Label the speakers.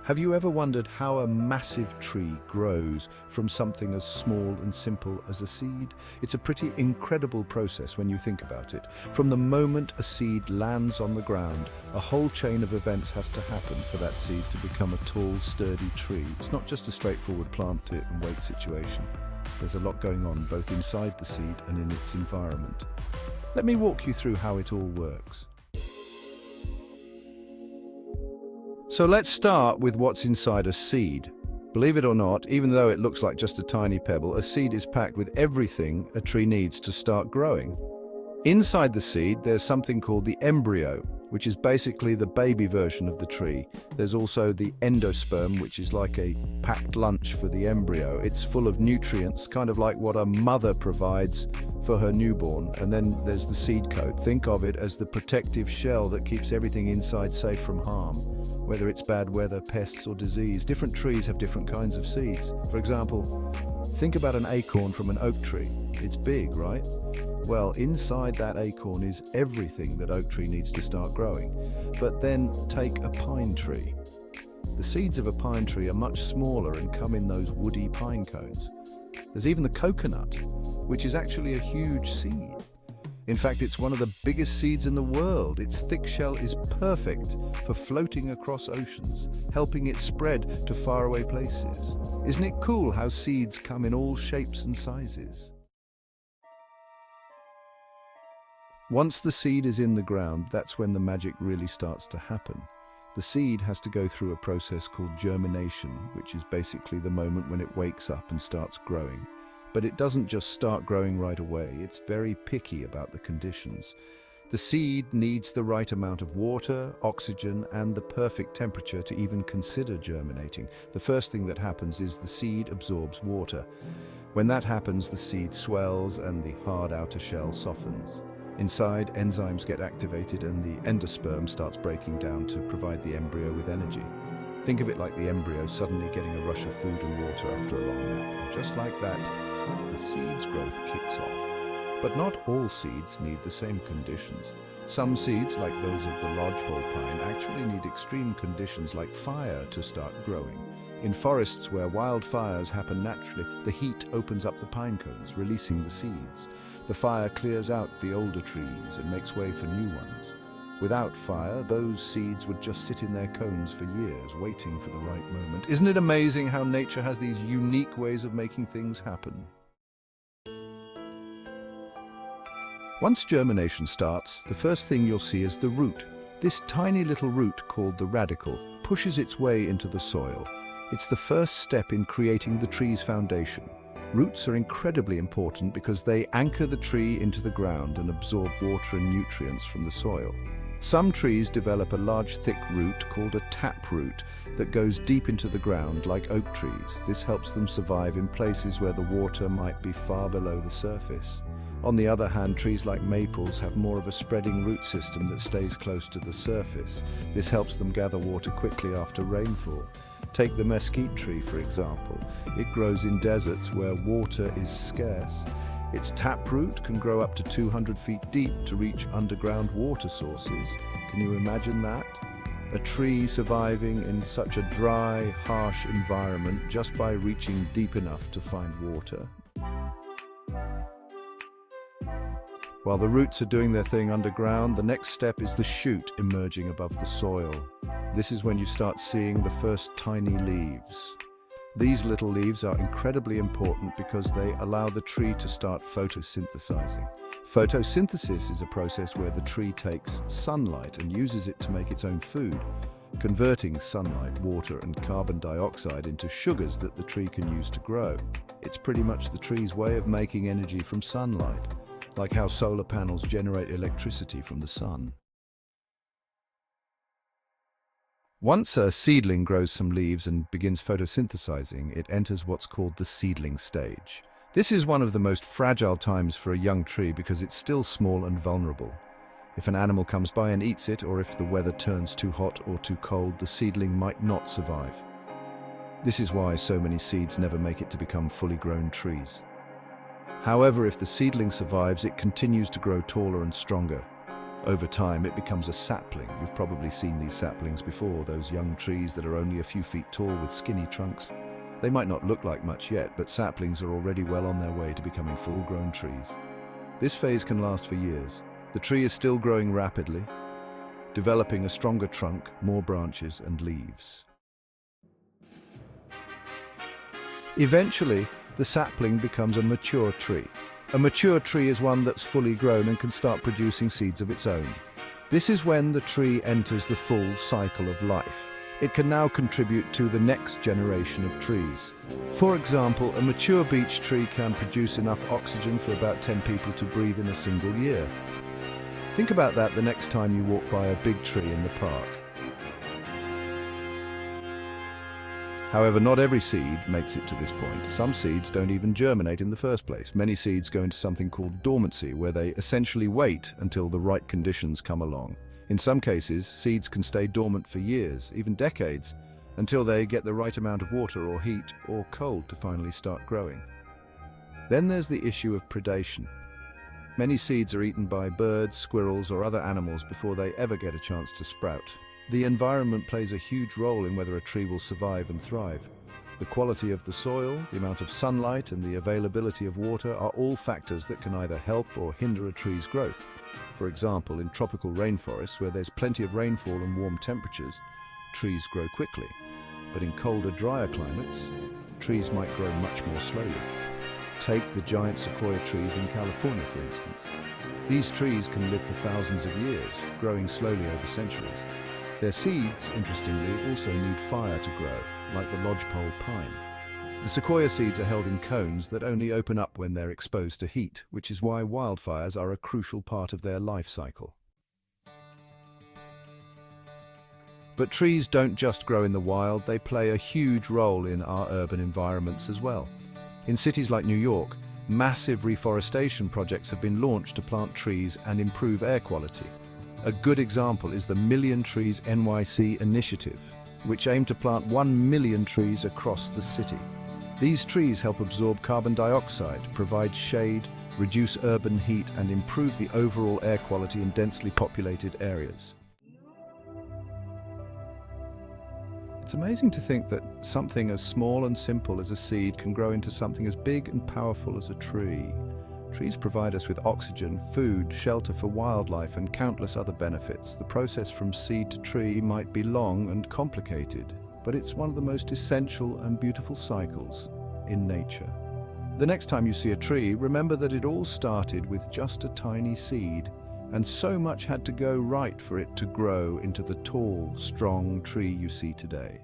Speaker 1: Have you ever wondered how a massive tree grows from something as small and simple as a seed? It's a pretty incredible process when you think about it. From the moment a seed lands on the ground, a whole chain of events has to happen for that seed to become a tall, sturdy tree. It's not just a straightforward plant it and wait situation. There's a lot going on both inside the seed and in its environment. Let me walk you through how it all works. So let's start with what's inside a seed. Believe it or not, even though it looks like just a tiny pebble, a seed is packed with everything a tree needs to start growing. Inside the seed, there's something called the embryo, which is basically the baby version of the tree. There's also the endosperm, which is like a packed lunch for the embryo. It's full of nutrients, kind of like what a mother provides for her newborn. And then there's the seed coat. Think of it as the protective shell that keeps everything inside safe from harm, whether it's bad weather, pests, or disease. Different trees have different kinds of seeds. For example, think about an acorn from an oak tree. It's big, right? Well, inside that acorn is everything that oak tree needs to start growing. But then take a pine tree. The seeds of a pine tree are much smaller and come in those woody pine cones. There's even the coconut, which is actually a huge seed. In fact, it's one of the biggest seeds in the world. Its thick shell is perfect for floating across oceans, helping it spread to faraway places. Isn't it cool how seeds come in all shapes and sizes? Once the seed is in the ground, that's when the magic really starts to happen. The seed has to go through a process called germination, which is basically the moment when it wakes up and starts growing. But it doesn't just start growing right away, it's very picky about the conditions. The seed needs the right amount of water, oxygen, and the perfect temperature to even consider germinating. The first thing that happens is the seed absorbs water. When that happens, the seed swells and the hard outer shell softens. Inside, enzymes get activated and the endosperm starts breaking down to provide the embryo with energy. Think of it like the embryo suddenly getting a rush of food and water after a long nap. And just like that, the seed's growth kicks off. But not all seeds need the same conditions. Some seeds, like those of the lodgepole pine, actually need extreme conditions like fire to start growing. In forests where wildfires happen naturally, the heat opens up the pine cones, releasing the seeds. The fire clears out the older trees and makes way for new ones. Without fire, those seeds would just sit in their cones for years, waiting for the right moment. Isn't it amazing how nature has these unique ways of making things happen? Once germination starts, the first thing you'll see is the root. This tiny little root, called the radicle, pushes its way into the soil. It's the first step in creating the tree's foundation. Roots are incredibly important because they anchor the tree into the ground and absorb water and nutrients from the soil. Some trees develop a large, thick root called a taproot that goes deep into the ground like oak trees. This helps them survive in places where the water might be far below the surface. On the other hand, trees like maples have more of a spreading root system that stays close to the surface. This helps them gather water quickly after rainfall. Take the mesquite tree, for example. It grows in deserts where water is scarce. Its taproot can grow up to 200 feet deep to reach underground water sources. Can you imagine that? A tree surviving in such a dry, harsh environment just by reaching deep enough to find water. While the roots are doing their thing underground, the next step is the shoot emerging above the soil. This is when you start seeing the first tiny leaves. These little leaves are incredibly important because they allow the tree to start photosynthesizing. Photosynthesis is a process where the tree takes sunlight and uses it to make its own food, converting sunlight, water, and carbon dioxide into sugars that the tree can use to grow. It's pretty much the tree's way of making energy from sunlight, like how solar panels generate electricity from the sun. Once a seedling grows some leaves and begins photosynthesizing, it enters what's called the seedling stage. This is one of the most fragile times for a young tree because it's still small and vulnerable. If an animal comes by and eats it, or if the weather turns too hot or too cold, the seedling might not survive. This is why so many seeds never make it to become fully grown trees. However, if the seedling survives, it continues to grow taller and stronger. Over time, it becomes a sapling. You've probably seen these saplings before, those young trees that are only a few feet tall with skinny trunks. They might not look like much yet, but saplings are already well on their way to becoming full-grown trees. This phase can last for years. The tree is still growing rapidly, developing a stronger trunk, more branches and leaves. Eventually, the sapling becomes a mature tree. A mature tree is one that's fully grown and can start producing seeds of its own. This is when the tree enters the full cycle of life. It can now contribute to the next generation of trees. For example, a mature beech tree can produce enough oxygen for about 10 people to breathe in a single year. Think about that the next time you walk by a big tree in the park. However, not every seed makes it to this point. Some seeds don't even germinate in the first place. Many seeds go into something called dormancy, where they essentially wait until the right conditions come along. In some cases, seeds can stay dormant for years, even decades, until they get the right amount of water or heat or cold to finally start growing. Then there's the issue of predation. Many seeds are eaten by birds, squirrels, or other animals before they ever get a chance to sprout. The environment plays a huge role in whether a tree will survive and thrive. The quality of the soil, the amount of sunlight, and the availability of water are all factors that can either help or hinder a tree's growth. For example, in tropical rainforests, where there's plenty of rainfall and warm temperatures, trees grow quickly. But in colder, drier climates, trees might grow much more slowly. Take the giant sequoia trees in California, for instance. These trees can live for thousands of years, growing slowly over centuries. Their seeds, interestingly, also need fire to grow, like the lodgepole pine. The sequoia seeds are held in cones that only open up when they're exposed to heat, which is why wildfires are a crucial part of their life cycle. But trees don't just grow in the wild, they play a huge role in our urban environments as well. In cities like New York, massive reforestation projects have been launched to plant trees and improve air quality. A good example is the Million Trees NYC initiative, which aimed to plant 1 million trees across the city. These trees help absorb carbon dioxide, provide shade, reduce urban heat, and improve the overall air quality in densely populated areas. It's amazing to think that something as small and simple as a seed can grow into something as big and powerful as a tree. Trees provide us with oxygen, food, shelter for wildlife, and countless other benefits. The process from seed to tree might be long and complicated, but it's one of the most essential and beautiful cycles in nature. The next time you see a tree, remember that it all started with just a tiny seed, and so much had to go right for it to grow into the tall, strong tree you see today.